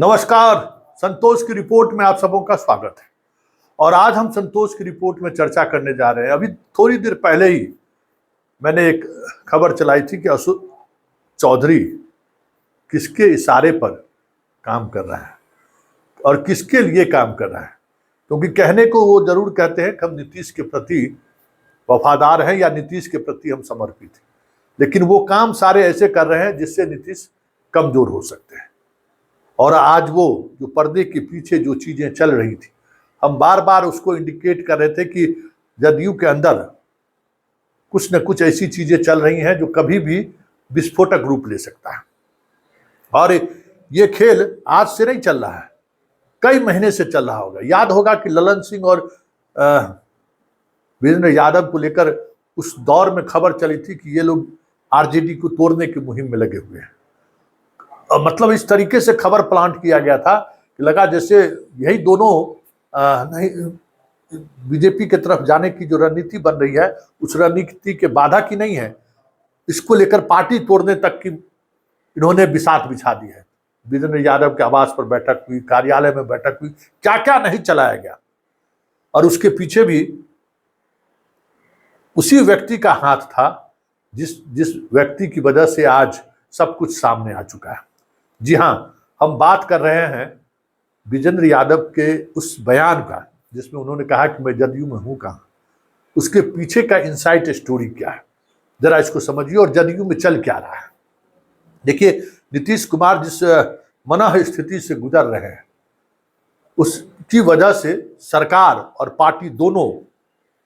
नमस्कार। संतोष की रिपोर्ट में आप सबों का स्वागत है। और आज हम संतोष की रिपोर्ट में चर्चा करने जा रहे हैं। अभी थोड़ी देर पहले ही मैंने एक खबर चलाई थी कि अशोक चौधरी किसके इशारे पर काम कर रहा है और किसके लिए काम कर रहा है। क्योंकि कहने को वो जरूर कहते हैं कि हम नीतीश के प्रति वफादार हैं या नीतीश के प्रति हम समर्पित हैं, लेकिन वो काम सारे ऐसे कर रहे हैं जिससे नीतीश कमजोर हो सकते हैं। और आज वो जो पर्दे के पीछे जो चीजें चल रही थी, हम बार बार उसको इंडिकेट कर रहे थे कि जदयू के अंदर कुछ न कुछ ऐसी चीजें चल रही हैं जो कभी भी विस्फोटक रूप ले सकता है। और ये खेल आज से नहीं चल रहा है, कई महीने से चल रहा होगा। याद होगा कि ललन सिंह और वीरेंद्र यादव को लेकर उस दौर में खबर चली थी कि ये लोग आरजेडी को तोड़ने की मुहिम में लगे हुए हैं। मतलब इस तरीके से खबर प्लांट किया गया था कि लगा जैसे यही दोनों नहीं बीजेपी की तरफ जाने की जो रणनीति बन रही है उस रणनीति के बाधा की नहीं है, इसको लेकर पार्टी तोड़ने तक की इन्होंने बिसात बिछा दी है। वीरेंद्र यादव के आवास पर बैठक हुई, कार्यालय में बैठक हुई, क्या क्या नहीं चलाया गया। और उसके पीछे भी उसी व्यक्ति का हाथ था जिस व्यक्ति की वजह से आज सब कुछ सामने आ चुका है। जी हाँ, हम बात कर रहे हैं वीरेंद्र यादव के उस बयान का जिसमें उन्होंने कहा कि मैं जदयू में हूं कहां। उसके पीछे का इनसाइट स्टोरी क्या है, जरा इसको समझिए और जदयू में चल क्या रहा है। देखिए, नीतीश कुमार जिस मनः स्थिति से गुजर रहे हैं उसकी वजह से सरकार और पार्टी दोनों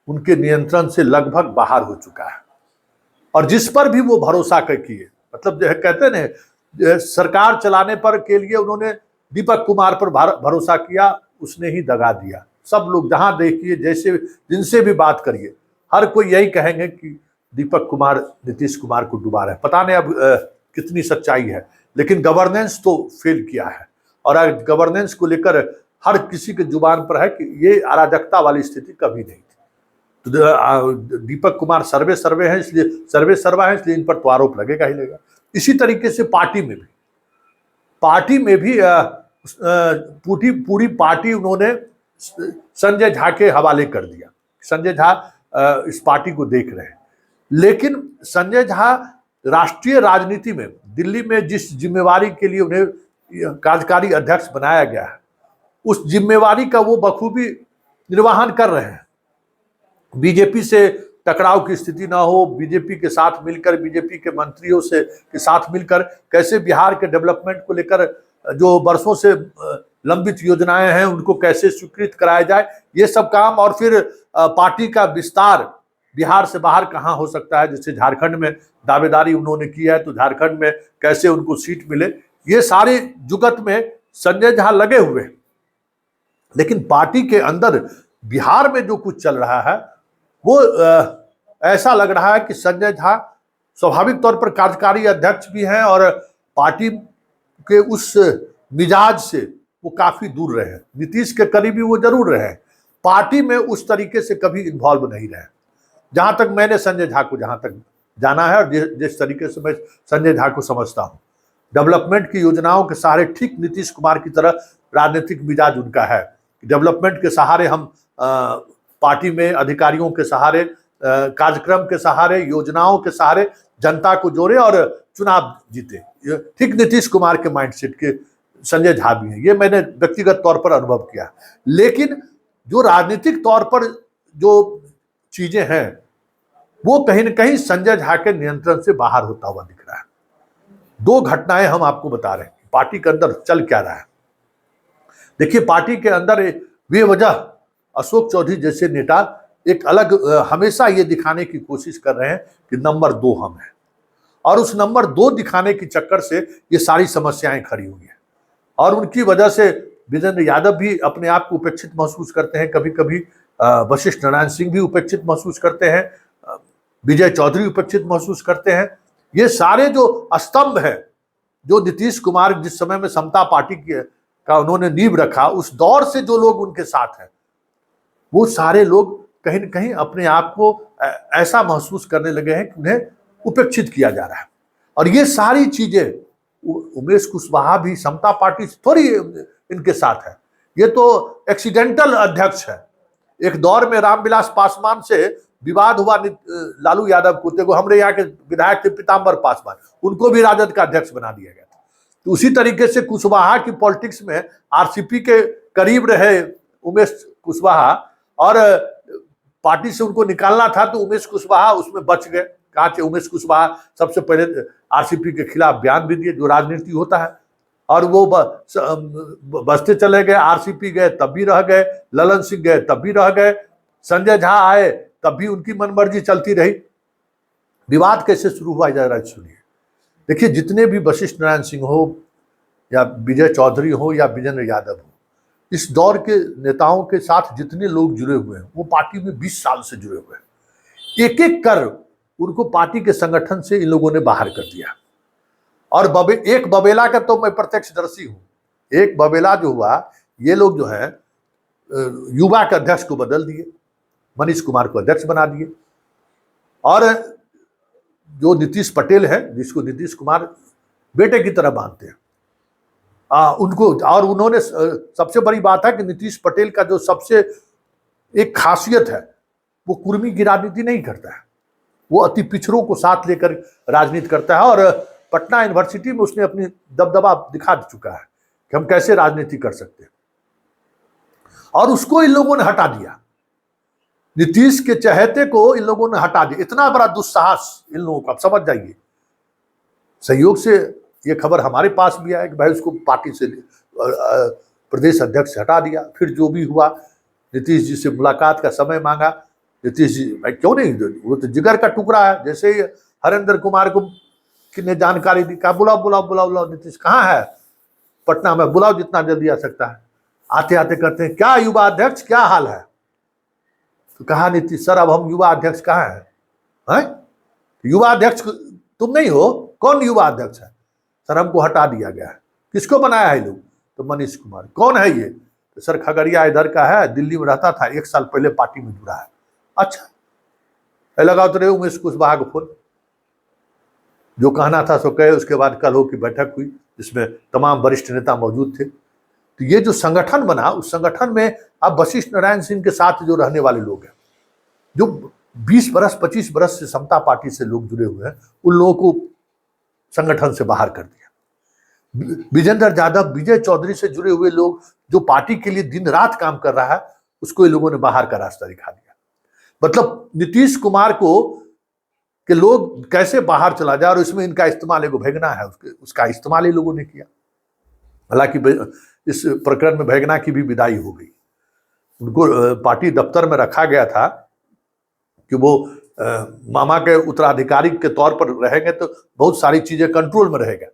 उनके नियंत्रण से लगभग बाहर हो चुका है। और जिस पर भी वो भरोसा कर किए, मतलब जो है कहते हैं सरकार चलाने पर के लिए उन्होंने दीपक कुमार पर भरोसा किया, उसने ही दगा दिया। सब लोग जहां देखिए, जैसे जिनसे भी बात करिए, हर कोई यही कहेंगे कि दीपक कुमार नीतीश कुमार को डुबा रहे हैं। पता नहीं अब कितनी सच्चाई है, लेकिन गवर्नेंस तो फेल किया है। और आज गवर्नेंस को लेकर हर किसी के जुबान पर है कि ये अराजकता वाली स्थिति कभी नहीं थी। तो दीपक कुमार सर्वे हैं, इसलिए सर्वा है, इसलिए इन पर तो आरोप लगेगा ही लगेगा। इसी तरीके से पार्टी में भी पूरी पार्टी उन्होंने संजय झा के हवाले कर दिया। संजय झा इस पार्टी को देख रहे हैं, लेकिन संजय झा राष्ट्रीय राजनीति में दिल्ली में जिस जिम्मेवारी के लिए उन्हें कार्यकारी अध्यक्ष बनाया गया है उस जिम्मेवारी का वो बखूबी निर्वहन कर रहे हैं। बीजेपी से टकराव की स्थिति ना हो, बीजेपी के साथ मिलकर, बीजेपी के मंत्रियों से के साथ मिलकर कैसे बिहार के डेवलपमेंट को लेकर जो वर्षों से लंबित योजनाएं हैं उनको कैसे स्वीकृत कराया जाए, ये सब काम। और फिर पार्टी का विस्तार बिहार से बाहर कहाँ हो सकता है, जैसे झारखंड में दावेदारी उन्होंने की है, तो झारखंड में कैसे उनको सीट मिले, ये सारे जुगत में संजय झा लगे हुए। लेकिन पार्टी के अंदर बिहार में जो कुछ चल रहा है वो ऐसा लग रहा है कि संजय झा स्वाभाविक तौर पर कार्यकारी अध्यक्ष भी हैं और पार्टी के उस मिजाज से वो काफी दूर रहे हैं। नीतीश के करीबी वो जरूर रहे हैं, पार्टी में उस तरीके से कभी इन्वॉल्व नहीं रहे। जहां तक मैंने संजय झा को जहां तक जाना है और जिस तरीके से मैं संजय झा को समझता हूं, डेवलपमेंट की योजनाओं के सहारे ठीक नीतीश कुमार की तरह राजनीतिक मिजाज उनका है। डेवलपमेंट के सहारे हम पार्टी में अधिकारियों के सहारे, कार्यक्रम के सहारे, योजनाओं के सहारे जनता को जोड़े और चुनाव जीते। ठीक नीतीश कुमार के माइंडसेट के संजय झा भी हैं, ये मैंने व्यक्तिगत तौर पर अनुभव किया। लेकिन जो राजनीतिक तौर पर जो चीजें हैं वो कहीं न कहीं संजय झा के नियंत्रण से बाहर होता हुआ दिख रहा है। दो घटनाएं हम आपको बता रहे हैं पार्टी के अंदर चल क्या रहा है। देखिए, पार्टी के अंदर बेवजह अशोक चौधरी जैसे नेता एक अलग हमेशा ये दिखाने की कोशिश कर रहे हैं कि नंबर 2 हम हैं, और उस नंबर 2 दिखाने के चक्कर से ये सारी समस्याएं खड़ी हुई हैं। और उनकी वजह से वीरेंद्र यादव भी अपने आप को उपेक्षित महसूस करते हैं, कभी कभी वशिष्ठ नारायण सिंह भी उपेक्षित महसूस करते हैं, विजय चौधरी उपेक्षित महसूस करते हैं। ये सारे जो स्तंभ है जो नीतीश कुमार जिस समय में समता पार्टी का उन्होंने नींव रखा, उस दौर से जो लोग उनके साथ हैं वो सारे लोग कहीं न कहीं अपने आप को ऐसा महसूस करने लगे हैं कि उन्हें उपेक्षित किया जा रहा है। और ये सारी चीजें उमेश कुशवाहा भी समता पार्टी थोड़ी इनके साथ है, ये तो एक्सीडेंटल अध्यक्ष है। एक दौर में रामविलास पासवान से विवाद हुआ लालू यादव को, देखो हमारे यहाँ के विधायक थे पीताम्बर पासवान, उनको भी राजद का अध्यक्ष बना दिया गया था। तो उसी तरीके से कुशवाहा की पॉलिटिक्स में आरसीपी के करीब रहे उमेश कुशवाहा, और पार्टी से उनको निकालना था तो उमेश कुशवाहा उसमें बच गए। कहा कि उमेश कुशवाहा सबसे पहले आरसीपी के खिलाफ बयान भी दिए, जो राजनीति होता है, और वो बसते चले गए। आरसीपी गए तब भी रह गए, ललन सिंह गए तब भी रह गए, संजय झा आए तब भी उनकी मनमर्जी चलती रही। विवाद कैसे शुरू हुआ जरा सुनिए। देखिए, जितने भी वशिष्ठ नारायण सिंह हो या विजय चौधरी हो या विजेंद्र यादव हो, इस दौर के नेताओं के साथ जितने लोग जुड़े हुए हैं वो पार्टी में 20 साल से जुड़े हुए हैं। एक एक कर उनको पार्टी के संगठन से इन लोगों ने बाहर कर दिया। और एक बबेला का तो मैं प्रत्यक्षदर्शी हूं। एक बबेला जो हुआ, ये लोग जो है युवा के अध्यक्ष को बदल दिए, मनीष कुमार को अध्यक्ष बना दिए, और जो नीतीश पटेल है, जिसको नीतीश कुमार बेटे की तरह मानते हैं, उनको, और उन्होंने, सबसे बड़ी बात है कि नीतीश पटेल का जो सबसे एक खासियत है, वो कुर्मी की राजनीति नहीं करता है, वो अति पिछड़ों को साथ लेकर राजनीति करता है। और पटना यूनिवर्सिटी में उसने अपनी दबदबा दिखा चुका है कि हम कैसे राजनीति कर सकते हैं, और उसको इन लोगों ने हटा दिया। नीतीश के चहेते को इन लोगों ने हटा दिया। इतना बड़ा दुस्साहस इन लोगों का, आप समझ जाइए। सहयोग से ये खबर हमारे पास भी आया कि भाई उसको पार्टी से प्रदेश अध्यक्ष हटा दिया। फिर जो भी हुआ, नीतीश जी से मुलाकात का समय मांगा। नीतीश जी भाई क्यों नहीं, वो तो जिगर का टुकड़ा है। जैसे ही हरेंद्र कुमार को किने जानकारी दी, कहा बुलाओ बुलाओ बुलाओ बुलाओ, नीतीश कहाँ है, पटना में, बुलाओ जितना जल्दी आ सकता है। आते आते कहते हैं क्या युवा अध्यक्ष, क्या हाल है। तो कहा नीतीश, सर अब हम युवा अध्यक्ष कहाँ है? युवा अध्यक्ष तुम नहीं हो, कौन युवा अध्यक्ष है? सर हमको हटा दिया गया है। किसको बनाया है लोग? तो मनीष कुमार। कौन है ये? तो सर खगड़िया इधर का है, दिल्ली में रहता था, 1 साल पहले पार्टी में जुड़ा है। अच्छा, लगाओ तो रहे उमेश कुशवाहा को फोन, जो कहना था सो कहे। उसके बाद कल हो की बैठक हुई जिसमें तमाम वरिष्ठ नेता मौजूद थे। तो ये जो संगठन बना, उस संगठन में अब वशिष्ठ नारायण सिंह के साथ जो रहने वाले लोग हैं, जो 20 बरस 25 बरस से समता पार्टी से लोग जुड़े हुए हैं, उन लोगों को संगठन से बाहर कर दिया। विजेंद्र यादव, विजय चौधरी से जुड़े हुए लोग जो पार्टी के लिए दिन रात काम कर रहा है, उसको इन लोगों ने बाहर का रास्ता दिखा दिया। मतलब नीतीश कुमार को कि लोग कैसे बाहर चला जाए, और इसमें इनका इस्तेमाल एगो भेगना है, उसका इस्तेमाल ही लोगों ने किया। हालांकि इस प्रकरण में भेगना की भी विदाई हो गई। उनको पार्टी दफ्तर में रखा गया था कि वो मामा के उत्तराधिकारी के तौर पर रहेंगे तो बहुत सारी चीजें कंट्रोल में रहेगा,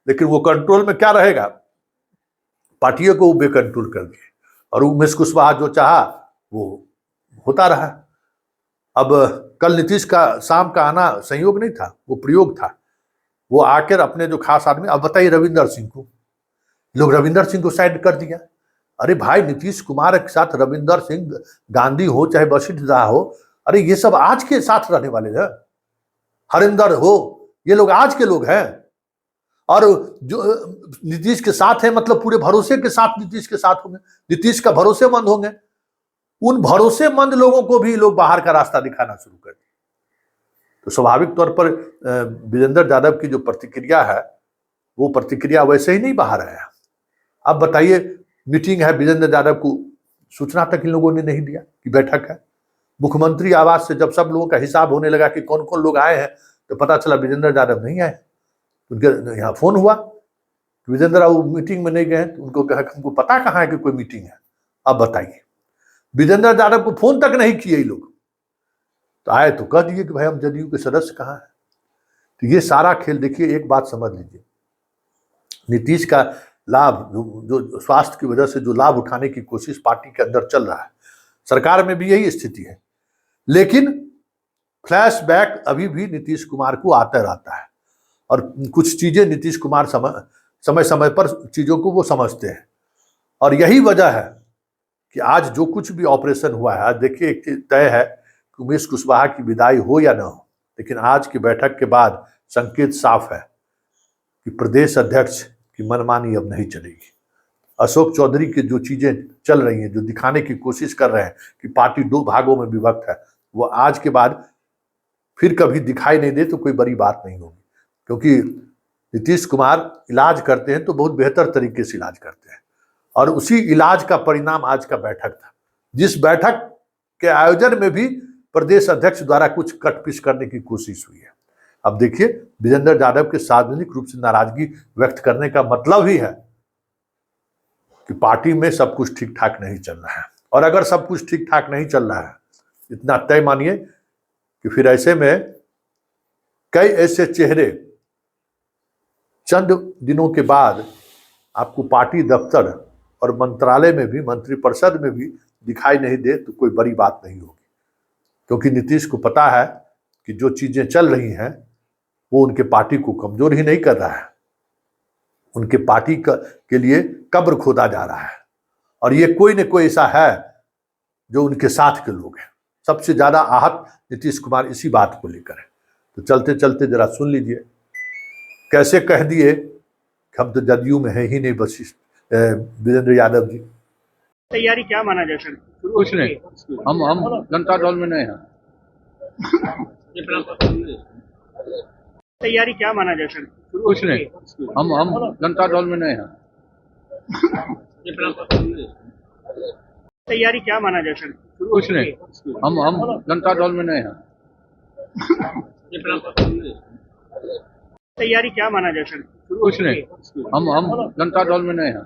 लेकिन वो कंट्रोल में क्या रहेगा, पार्टियों को बेकंट्रोल कर दिए। और उमेश कुशवाहा जो चाहा वो होता रहा। अब कल नीतीश का शाम का आना संयोग नहीं था, वो प्रयोग था। वो आकर अपने जो खास आदमी, अब बताइए रविंदर सिंह को, लोग रविंदर सिंह को साइड कर दिया। अरे भाई, नीतीश कुमार के साथ रविंदर सिंह, गांधी हो चाहे वशिष्ठ झा हो, अरे ये सब आज के साथ रहने वाले हैं। हरिंदर हो, ये लोग आज के लोग हैं। और जो नीतीश के साथ है, मतलब पूरे भरोसे के साथ नीतीश के साथ होंगे, नीतीश का भरोसेमंद होंगे। उन भरोसेमंद लोगों को भी लोग बाहर का रास्ता दिखाना शुरू कर दिए। तो स्वाभाविक तौर पर विजेंद्र यादव की जो प्रतिक्रिया है, वो प्रतिक्रिया वैसे ही नहीं बाहर आया। अब बताइए, मीटिंग है, विजेंद्र यादव को सूचना तक इन लोगों ने नहीं दिया कि बैठक है। मुख्यमंत्री आवास से जब सब लोगों का हिसाब होने लगा कि कौन कौन लोग आए हैं, तो पता चला विजेंद्र यादव नहीं आए। उनके यहाँ फोन हुआ, विजेंद्र वो मीटिंग में नहीं गए। तो उनको कहा हमको पता कहाँ है कि कोई मीटिंग है, अब बताइए। विजेंद्र यादव को फोन तक नहीं किए लोग। तो आए तो कह दिए कि भाई हम जदयू के सदस्य कहाँ हैं। तो ये सारा खेल देखिए, एक बात समझ लीजिए, नीतीश का लाभ, जो स्वास्थ्य की वजह से जो लाभ उठाने की कोशिश पार्टी के अंदर चल रहा है, सरकार में भी यही स्थिति है। लेकिन फ्लैशबैक अभी भी नीतीश कुमार को आता रहता है, और कुछ चीजें नीतीश कुमार समय समय पर चीजों को वो समझते हैं। और यही वजह है कि आज जो कुछ भी ऑपरेशन हुआ है, आज देखिए एक तय है कि उमेश कुशवाहा की विदाई हो या ना हो, लेकिन आज की बैठक के बाद संकेत साफ है कि कि प्रदेश अध्यक्ष की मनमानी अब नहीं चलेगी। अशोक चौधरी की जो चीजें चल रही हैं, जो दिखाने की कोशिश कर रहे हैं कि पार्टी दो भागों में विभक्त है, वो आज के बाद फिर कभी दिखाई नहीं दे तो कोई बड़ी बात नहीं होगी। क्योंकि नीतीश कुमार इलाज करते हैं तो बहुत बेहतर तरीके से इलाज करते हैं, और उसी इलाज का परिणाम आज का बैठक था, जिस बैठक के आयोजन में भी प्रदेश अध्यक्ष द्वारा कुछ कटपिश करने की कोशिश हुई है। अब देखिए, विजेंद्र यादव के सार्वजनिक रूप से नाराजगी व्यक्त करने का मतलब ही है कि पार्टी में सब कुछ ठीक ठाक नहीं चल रहा है। और अगर सब कुछ ठीक ठाक नहीं चल रहा है, इतना तय मानिए कि फिर ऐसे में कई ऐसे चेहरे चंद दिनों के बाद आपको पार्टी दफ्तर और मंत्रालय में भी, मंत्रिपरिषद में भी दिखाई नहीं दे तो कोई बड़ी बात नहीं होगी। क्योंकि नीतीश को पता है कि जो चीजें चल रही हैं वो उनके पार्टी को कमजोर ही नहीं कर रहा है, उनके पार्टी के लिए कब्र खोदा जा रहा है। और ये कोई न कोई ऐसा है जो उनके साथ के लोग हैं। सबसे ज्यादा आहत नीतीश कुमार इसी बात को लेकर है। तो चलते चलते जरा सुन लीजिए, कैसे कह दिए कि हम तो जदयू में है ही नहीं वशिष्ठ विजेंद्र यादव जी। तैयारी क्या माना जाए सर? कुछ नहीं, हम जनता दल में नहीं है। तैयारी क्या माना जाए सर? कुछ नहीं, हम जनता दल में नहीं है। तैयारी क्या माना जाए सर? कुछ नहीं, हम जनता दल में नहीं है। तैयारी क्या माना जाए सर? कुछ नहीं, हम जनता दल में नहीं है।